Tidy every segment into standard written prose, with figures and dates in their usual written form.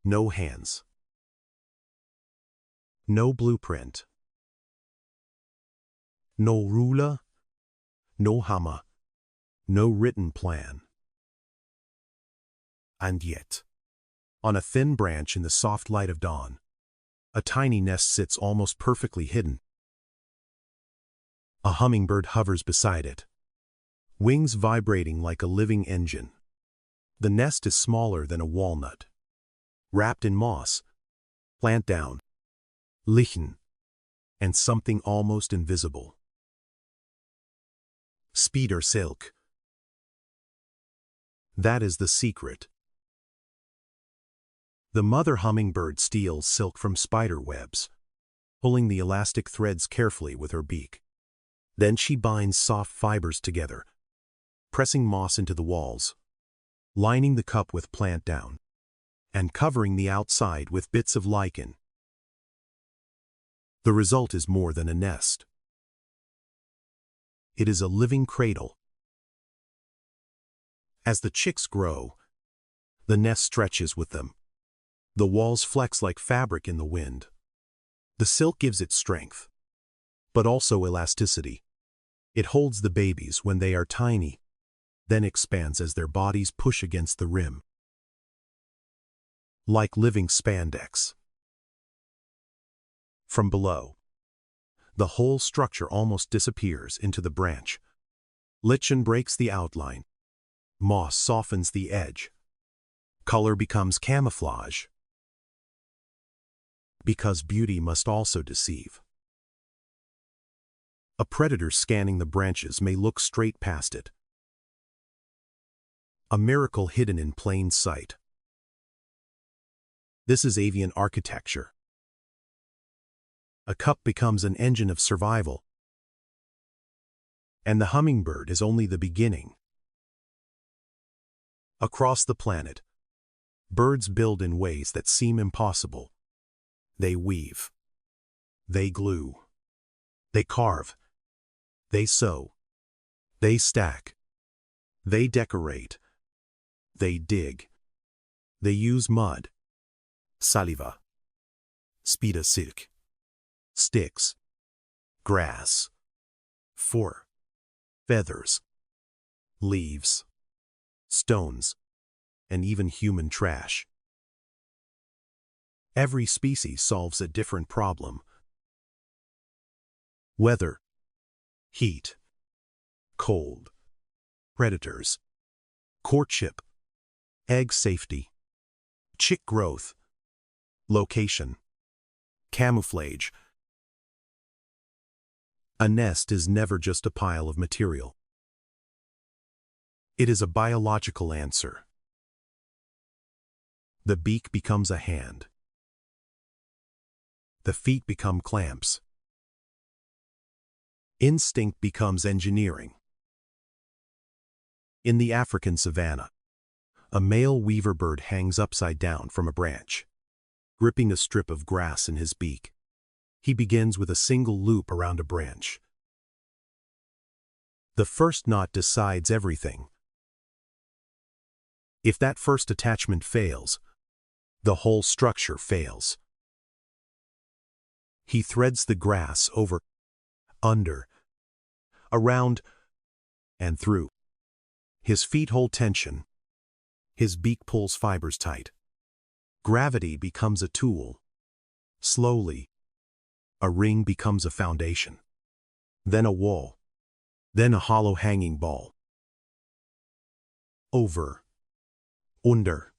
No hands. No blueprint. No ruler. No hammer. No written plan. And yet, on a thin branch in the soft light of dawn, a tiny nest sits almost perfectly hidden. A hummingbird hovers beside it, wings vibrating like a living engine. The nest is smaller than a walnut, wrapped in moss, plant down, lichen, and something almost invisible. Speed or silk. That is the secret. The mother hummingbird steals silk from spider webs, pulling the elastic threads carefully with her beak. Then she binds soft fibers together, pressing moss into the walls, lining the cup with plant down, and covering the outside with bits of lichen. The result is more than a nest. It is a living cradle. As the chicks grow, the nest stretches with them. The walls flex like fabric in the wind. The silk gives it strength, but also elasticity. It holds the babies when they are tiny, then expands as their bodies push against the rim. Like living spandex. From below, the whole structure almost disappears into the branch. Lichen breaks the outline. Moss softens the edge. Color becomes camouflage. Because beauty must also deceive. A predator scanning the branches may look straight past it. A miracle hidden in plain sight. This is avian architecture. A cup becomes an engine of survival. And the hummingbird is only the beginning. Across the planet, birds build in ways that seem impossible. They weave. They glue. They carve. They sew. They stack. They decorate. They dig. They use mud, saliva, spida silk, sticks, grass, fur, feathers, leaves, stones, and even human trash. Every species solves a different problem. Weather, heat, cold, predators, courtship, egg safety, chick growth, location, camouflage. A nest is never just a pile of material. It is a biological answer. The beak becomes a hand. The feet become clamps. Instinct becomes engineering. In the African savanna, a male weaver bird hangs upside down from a branch, gripping a strip of grass in his beak. He begins with a single loop around a branch. The first knot decides everything. If that first attachment fails, the whole structure fails. He threads the grass over, under, around, and through. His feet hold tension. His beak pulls fibers tight. Gravity becomes a tool. Slowly, a ring becomes a foundation. Then a wall. Then a hollow hanging ball. Over, under,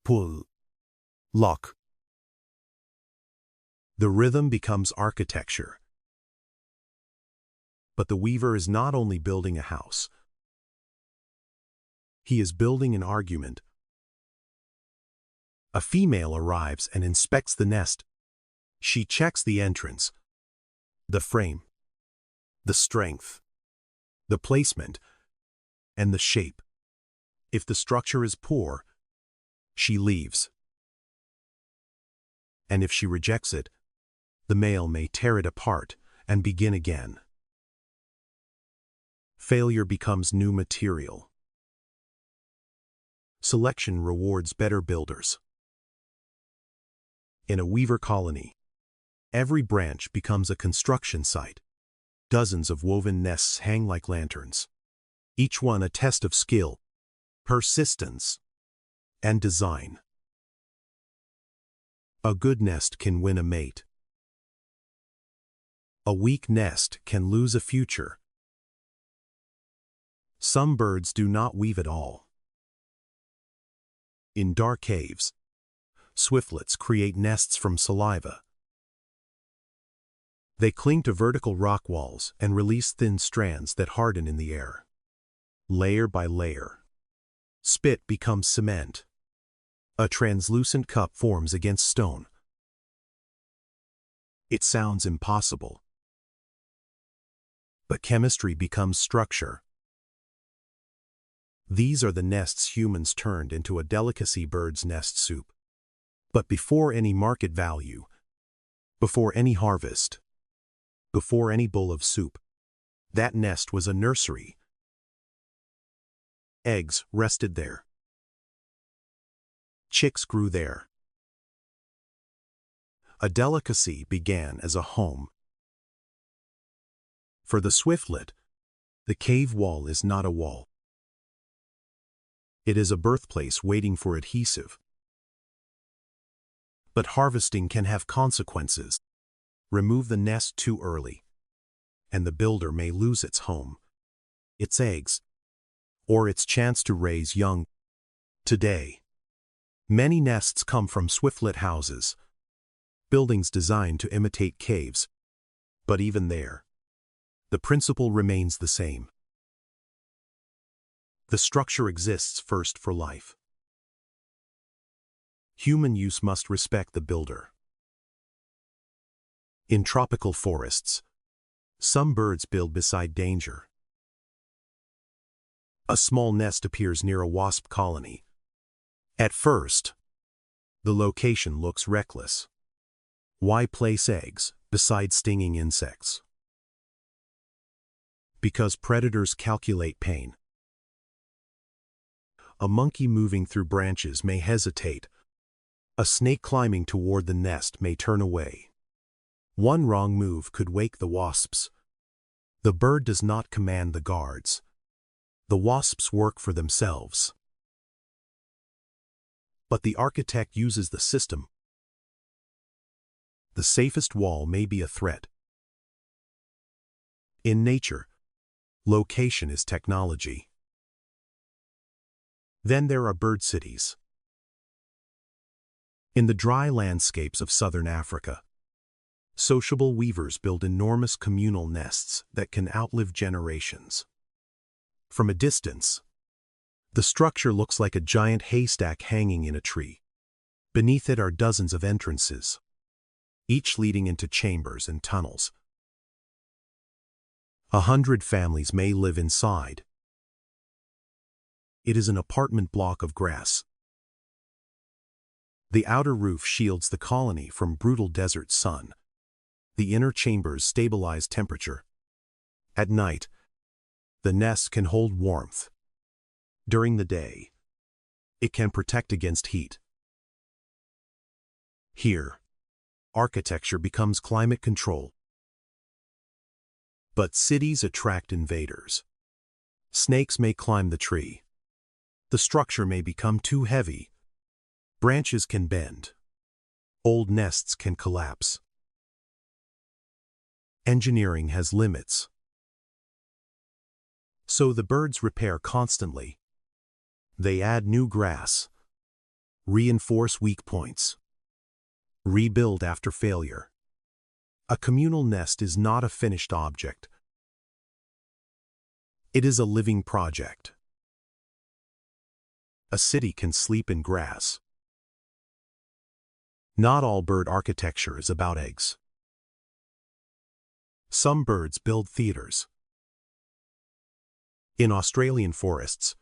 pull, lock. The rhythm becomes architecture. But the weaver is not only building a house. He is building an argument. A female arrives and inspects the nest. She checks the entrance, the frame, the strength, the placement, and the shape. If the structure is poor, she leaves. And if she rejects it, the male may tear it apart and begin again. Failure becomes new material. Selection rewards better builders. In a weaver colony, every branch becomes a construction site. Dozens of woven nests hang like lanterns, each one a test of skill, persistence, and design. A good nest can win a mate. A weak nest can lose a future. Some birds do not weave at all. In dark caves, swiftlets create nests from saliva. They cling to vertical rock walls and release thin strands that harden in the air. Layer by layer, spit becomes cement. A translucent cup forms against stone. It sounds impossible, but chemistry becomes structure. These are the nests humans turned into a delicacy: bird's nest soup. But before any market value, before any harvest, before any bowl of soup, that nest was a nursery. Eggs rested there. Chicks grew there. A delicacy began as a home. For the swiftlet, the cave wall is not a wall. It is a birthplace waiting for adhesive. But harvesting can have consequences. Remove the nest too early, and the builder may lose its home, its eggs, or its chance to raise young. Today, many nests come from swiftlet houses, buildings designed to imitate caves. But even there, the principle remains the same. The structure exists first for life. Human use must respect the builder. In tropical forests, some birds build beside danger. A small nest appears near a wasp colony. At first, the location looks reckless. Why place eggs beside stinging insects? Because predators calculate pain. A monkey moving through branches may hesitate. A snake climbing toward the nest may turn away. One wrong move could wake the wasps. The bird does not command the guards. The wasps work for themselves. But the architect uses the system. The safest wall may be a threat. In nature, location is technology. Then there are bird cities. In the dry landscapes of southern Africa, sociable weavers build enormous communal nests that can outlive generations. From a distance, the structure looks like a giant haystack hanging in a tree. Beneath it are dozens of entrances, each leading into chambers and tunnels. 100 families may live inside. It is an apartment block of grass. The outer roof shields the colony from brutal desert sun. The inner chambers stabilize temperature. At night, the nest can hold warmth. During the day, it can protect against heat. Here, architecture becomes climate control. But cities attract invaders. Snakes may climb the tree. The structure may become too heavy. Branches can bend. Old nests can collapse. Engineering has limits. So the birds repair constantly. They add new grass, reinforce weak points, rebuild after failure. A communal nest is not a finished object. It is a living project. A city can sleep in grass. Not all bird architecture is about eggs. Some birds build theaters. In Australian forests,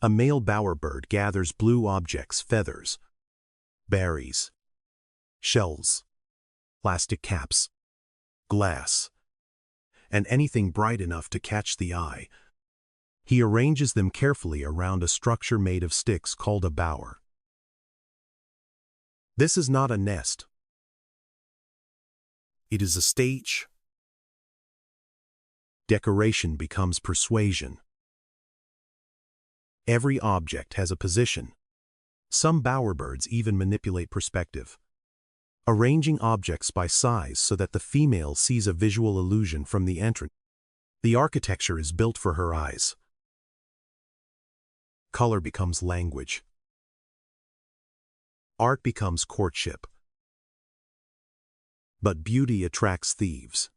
a male bowerbird gathers blue objects: feathers, berries, shells, plastic caps, glass, and anything bright enough to catch the eye. He arranges them carefully around a structure made of sticks called a bower. This is not a nest. It is a stage. Decoration becomes persuasion. Every object has a position. Some bowerbirds even manipulate perspective, arranging objects by size so that the female sees a visual illusion from the entrance. The architecture is built for her eyes. Color becomes language. Art becomes courtship. But beauty attracts thieves.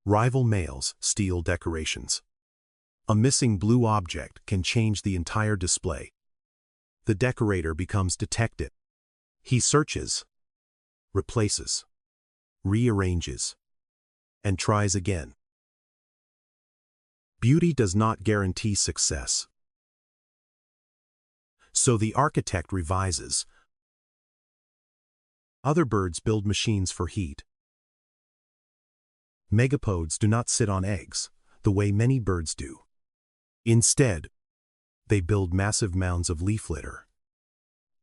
Rival males steal decorations. A missing blue object can change the entire display. The decorator becomes detective. He searches, replaces, rearranges, and tries again. Beauty does not guarantee success. So the architect revises. Other birds build machines for heat. Megapodes do not sit on eggs, the way many birds do. Instead, they build massive mounds of leaf litter,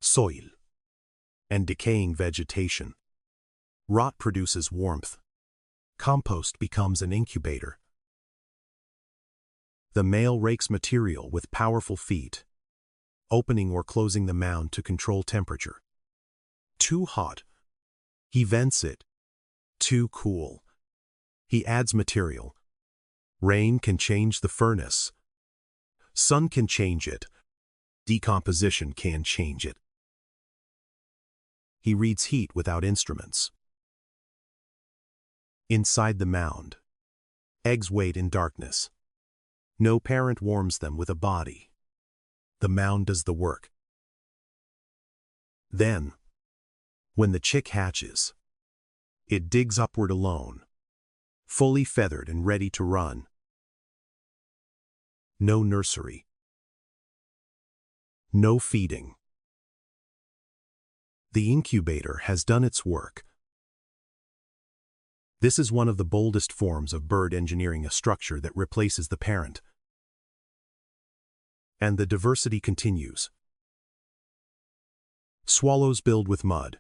soil, and decaying vegetation. Rot produces warmth. Compost becomes an incubator. The male rakes material with powerful feet, opening or closing the mound to control temperature. Too hot, he vents it. Too cool, he adds material. Rain can change the furnace. Sun can change it. Decomposition can change it. He reads heat without instruments. Inside the mound, eggs wait in darkness. No parent warms them with a body. The mound does the work. Then, when the chick hatches, it digs upward alone, fully feathered and ready to run. No nursery. No feeding. The incubator has done its work. This is one of the boldest forms of bird engineering, a structure that replaces the parent. And the diversity continues. Swallows build with mud,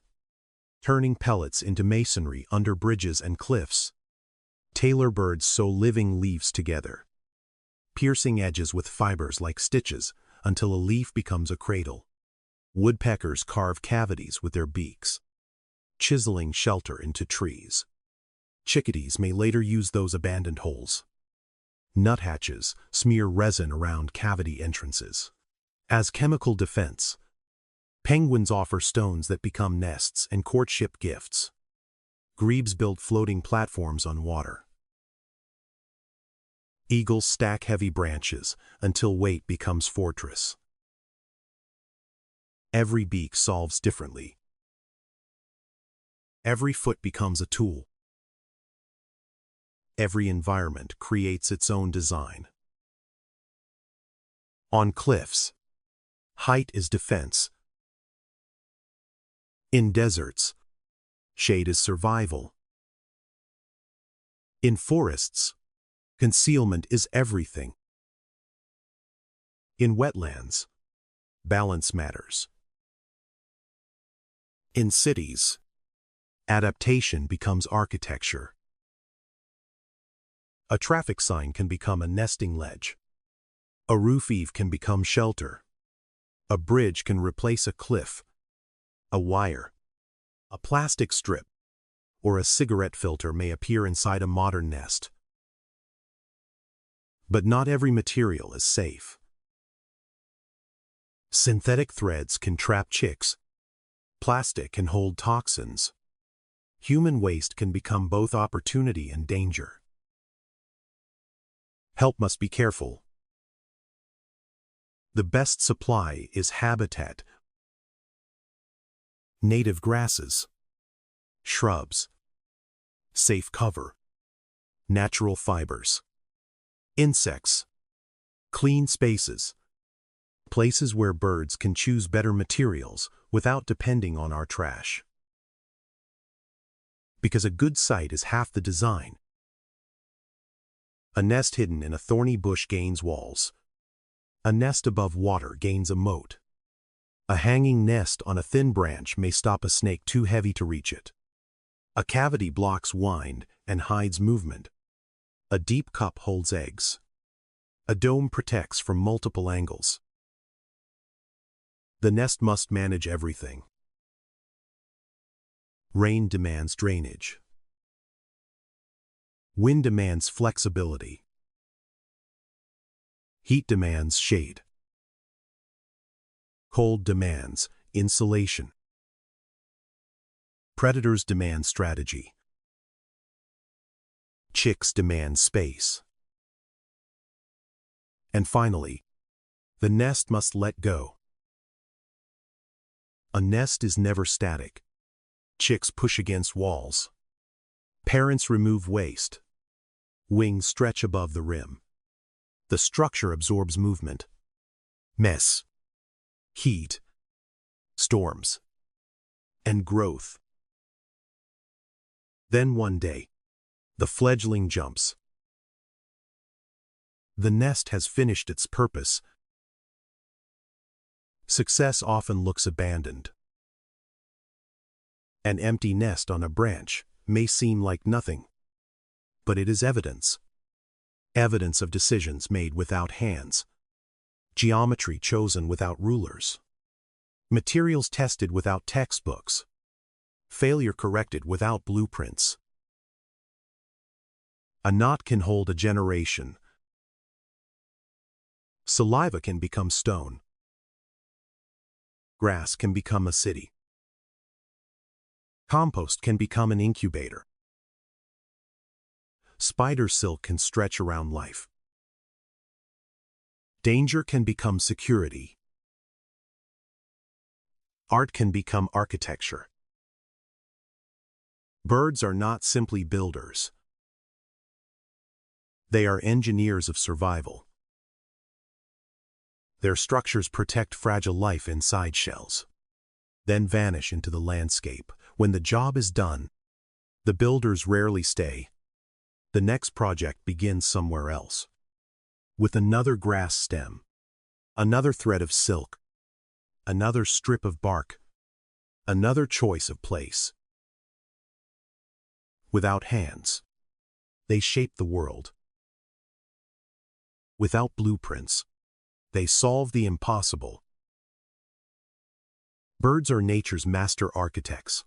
turning pellets into masonry under bridges and cliffs. Tailor birds sew living leaves together, piercing edges with fibers like stitches until a leaf becomes a cradle. Woodpeckers carve cavities with their beaks, chiseling shelter into trees. Chickadees may later use those abandoned holes. Nuthatches smear resin around cavity entrances. As chemical defense, penguins offer stones that become nests and courtship gifts. Grebes build floating platforms on water. Eagles stack heavy branches until weight becomes fortress. Every beak solves differently. Every foot becomes a tool. Every environment creates its own design. On cliffs, height is defense. In deserts, shade is survival. In forests, concealment is everything. In wetlands, balance matters. In cities, adaptation becomes architecture. A traffic sign can become a nesting ledge. A roof eave can become shelter. A bridge can replace a cliff. A wire, a plastic strip, or a cigarette filter may appear inside a modern nest. But not every material is safe. Synthetic threads can trap chicks. Plastic can hold toxins. Human waste can become both opportunity and danger. Help must be careful. The best supply is habitat. Native grasses, shrubs, safe cover, natural fibers, insects, clean spaces, places where birds can choose better materials without depending on our trash. Because a good site is half the design. A nest hidden in a thorny bush gains walls. A nest above water gains a moat. A hanging nest on a thin branch may stop a snake too heavy to reach it. A cavity blocks wind and hides movement. A deep cup holds eggs. A dome protects from multiple angles. The nest must manage everything. Rain demands drainage. Wind demands flexibility. Heat demands shade. Cold demands insulation. Predators demand strategy. Chicks demand space. And finally, the nest must let go. A nest is never static. Chicks push against walls. Parents remove waste. Wings stretch above the rim. The structure absorbs movement, mess, heat, storms, and growth. Then one day, the fledgling jumps. The nest has finished its purpose. Success often looks abandoned. An empty nest on a branch may seem like nothing, but it is evidence. Evidence of decisions made without hands. Geometry chosen without rulers. Materials tested without textbooks. Failure corrected without blueprints. A knot can hold a generation. Saliva can become stone. Grass can become a city. Compost can become an incubator. Spider silk can stretch around life. Danger can become security. Art can become architecture. Birds are not simply builders. They are engineers of survival. Their structures protect fragile life inside shells, then vanish into the landscape. When the job is done, the builders rarely stay. The next project begins somewhere else, with another grass stem, another thread of silk, another strip of bark, another choice of place. Without hands, they shape the world. Without blueprints, they solve the impossible. Birds are nature's master architects.